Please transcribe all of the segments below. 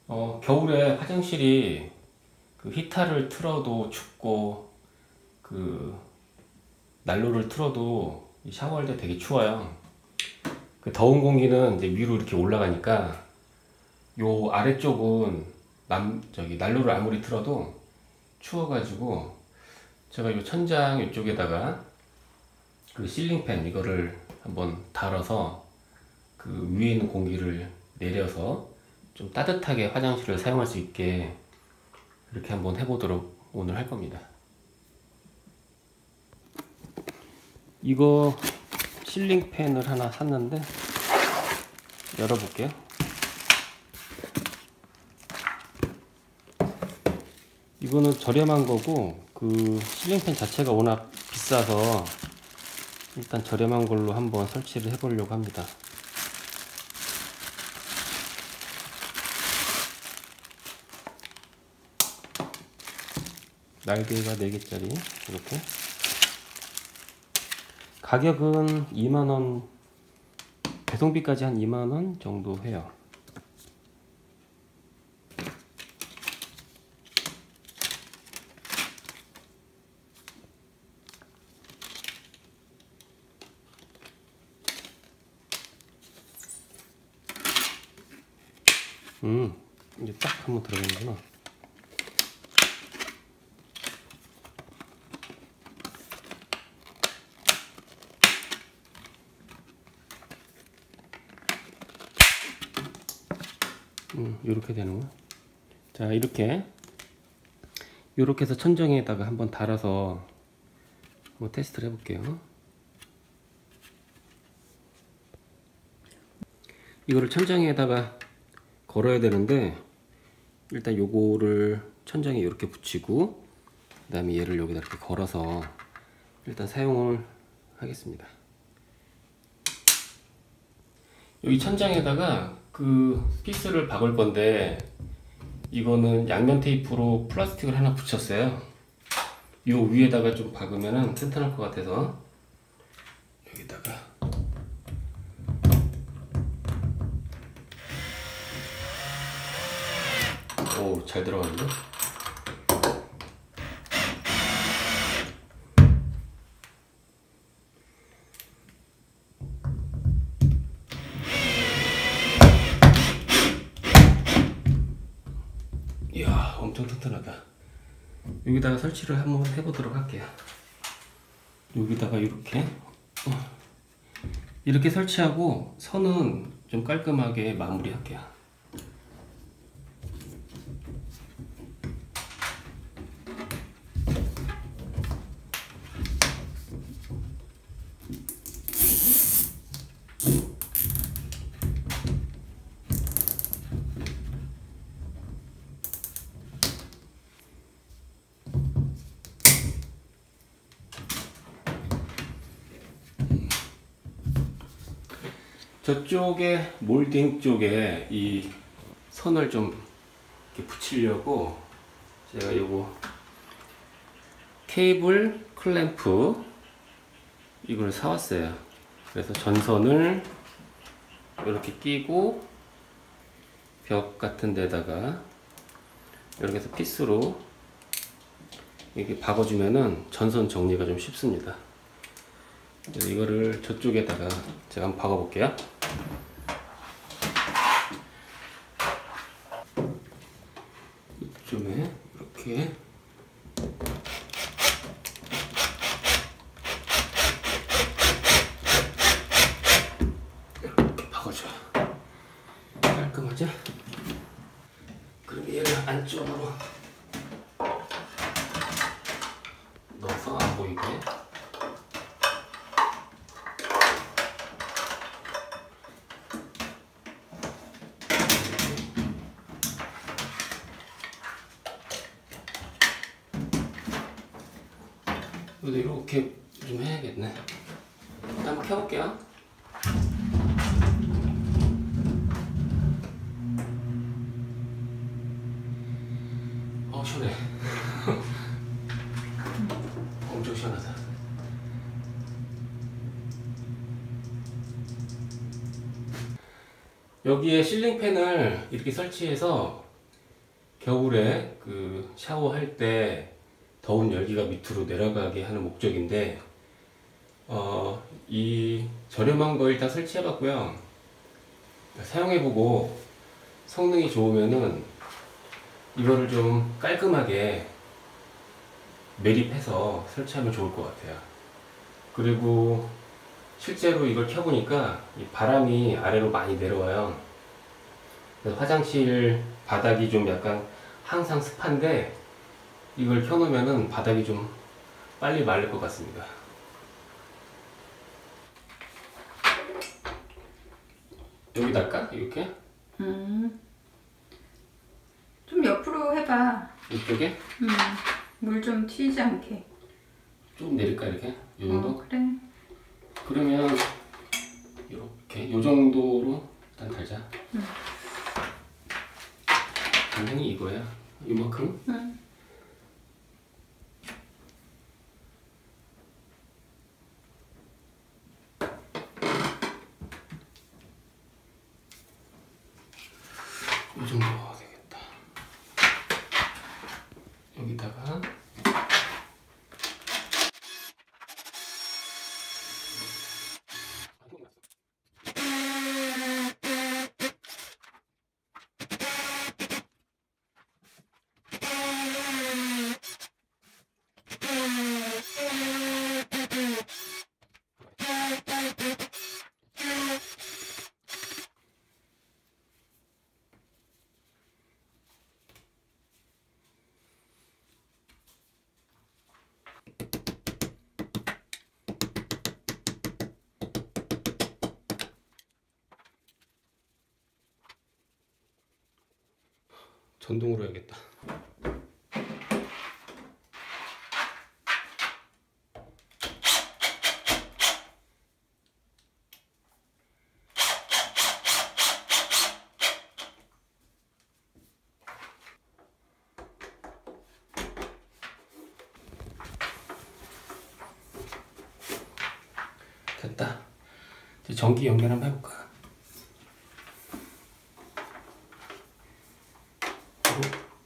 겨울에 화장실이 그 히터를 틀어도 춥고 그 난로를 틀어도 샤워할 때 되게 추워요. 그 더운 공기는 이제 위로 이렇게 올라가니까 요 아래쪽은 난로를 아무리 틀어도 추워가지고 제가 요 천장 이쪽에다가 그 실링팬 이거를 한번 달아서 그 위에 있는 공기를 내려서 좀 따뜻하게 화장실을 사용할 수 있게 이렇게 한번 해보도록 오늘 할 겁니다. 이거 실링팬을 하나 샀는데 열어볼게요. 이거는 저렴한 거고 그 실링팬 자체가 워낙 비싸서 일단 저렴한 걸로 한번 설치를 해 보려고 합니다. 날개가 4개짜리 이렇게 가격은 2만원, 배송비까지 한 2만원 정도 해요. 이제 딱 한번 들어가는구나. 이렇게 되는 거야. 자, 이렇게 해서 천정에다가 한번 달아서 한번 테스트를 해볼게요. 이거를 천장에다가 걸어야 되는데 일단 요거를 천장에 이렇게 붙이고 그 다음에 얘를 여기다 이렇게 걸어서 일단 사용을 하겠습니다. 여기 천장에다가 그 피스를 박을 건데 이거는 양면 테이프로 플라스틱을 하나 붙였어요. 요 위에다가 좀 박으면은 튼튼할 것 같아서 여기다가 오, 잘 들어가는데? 이야, 엄청 튼튼하다. 여기다가 설치를 한번 해보도록 할게요. 여기다가 이렇게 설치하고 선은 좀 깔끔하게 마무리할게요. 저쪽에 몰딩 쪽에 이 선을 좀 이렇게 붙이려고 제가 요거 케이블 클램프 이걸 사왔어요. 그래서 전선을 이렇게 끼고 벽 같은 데다가 이렇게 해서 피스로 이렇게 박아주면은 전선 정리가 좀 쉽습니다. 그래서 이거를 저쪽에다가 제가 한번 박아볼게요. 이쯤에 이렇게 박아줘요. 깔끔하죠? 그럼 얘를 안쪽으로 넣어서 안 보이게 이렇게 좀 해야겠네. 한번 켜볼게요. 시원해. 엄청 시원하다. 여기에 실링팬을 이렇게 설치해서 겨울에 그 샤워할 때 더운 열기가 밑으로 내려가게 하는 목적인데, 이 저렴한 거 일단 설치해 봤고요. 사용해보고 성능이 좋으면은 이거를 좀 깔끔하게 매립해서 설치하면 좋을 것 같아요. 그리고 실제로 이걸 켜보니까 이 바람이 아래로 많이 내려와요. 그래서 화장실 바닥이 좀 약간 항상 습한데 이걸 켜놓으면은 바닥이 좀 빨리 마를 것 같습니다. 여기다 할까? 이렇게? 좀 옆으로 해봐. 이쪽에? 물 좀 튀지 않게. 좀 내릴까 이렇게? 이 정도? 그래. 그러면 이렇게 이 정도로 일단 달자. 당연히 이거야. 이만큼? 이 정도 되겠다. 여기다가 전동으로 해야겠다. 됐다. 이제 전기 연결 한번 해볼까?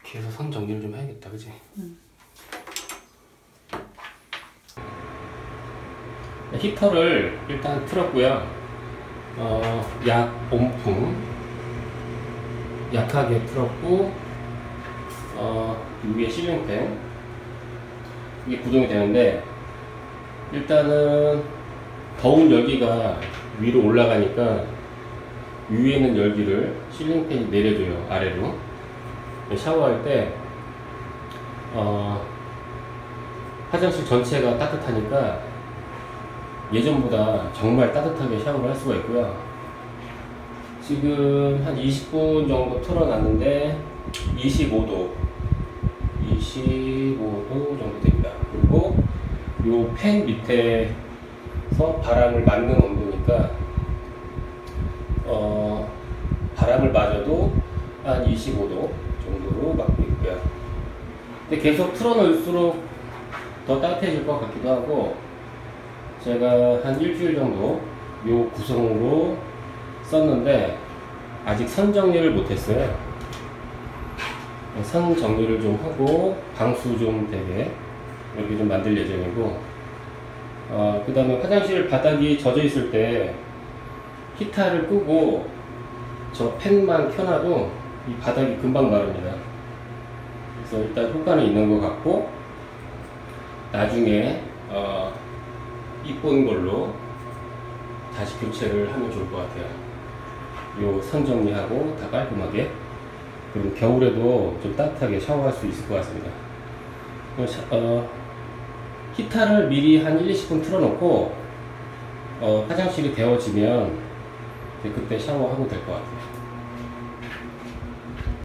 이렇게 해서 선 정리를 좀 해야겠다, 그지? 히터를 일단 틀었고요. 약 온풍 약하게 틀었고, 위에 실링팬 이게 구동이 되는데, 일단은 더운 열기가 위로 올라가니까 위에 있는 열기를 실링팬이 내려줘요, 아래로. 샤워할 때 화장실 전체가 따뜻하니까 예전보다 정말 따뜻하게 샤워를 할 수가 있고요. 지금 한 20분 정도 틀어놨는데 25도 정도 됩니다. 그리고 요 팬 밑에서 바람을 맞는 온도니까 바람을 맞아도 한 25도 정도로 맞고 있고요. 근데 계속 틀어놓을수록 더 따뜻해질 것 같기도 하고, 제가 한 일주일 정도 요 구성으로 썼는데 아직 선 정리를 못했어요. 선 정리를 좀 하고 방수 좀 되게 이렇게 좀 만들 예정이고, 그 다음에 화장실 바닥이 젖어 있을 때 히터를 끄고 저 팬만 켜놔도 이 바닥이 금방 마릅니다. 그래서 일단 효과는 있는 것 같고, 나중에 이쁜 걸로 다시 교체를 하면 좋을 것 같아요. 요 선 정리하고 다 깔끔하게. 그리고 겨울에도 좀 따뜻하게 샤워할 수 있을 것 같습니다. 히터를 미리 한 1-20분 틀어놓고 화장실이 데워지면 그때 샤워하면 될 것 같아요.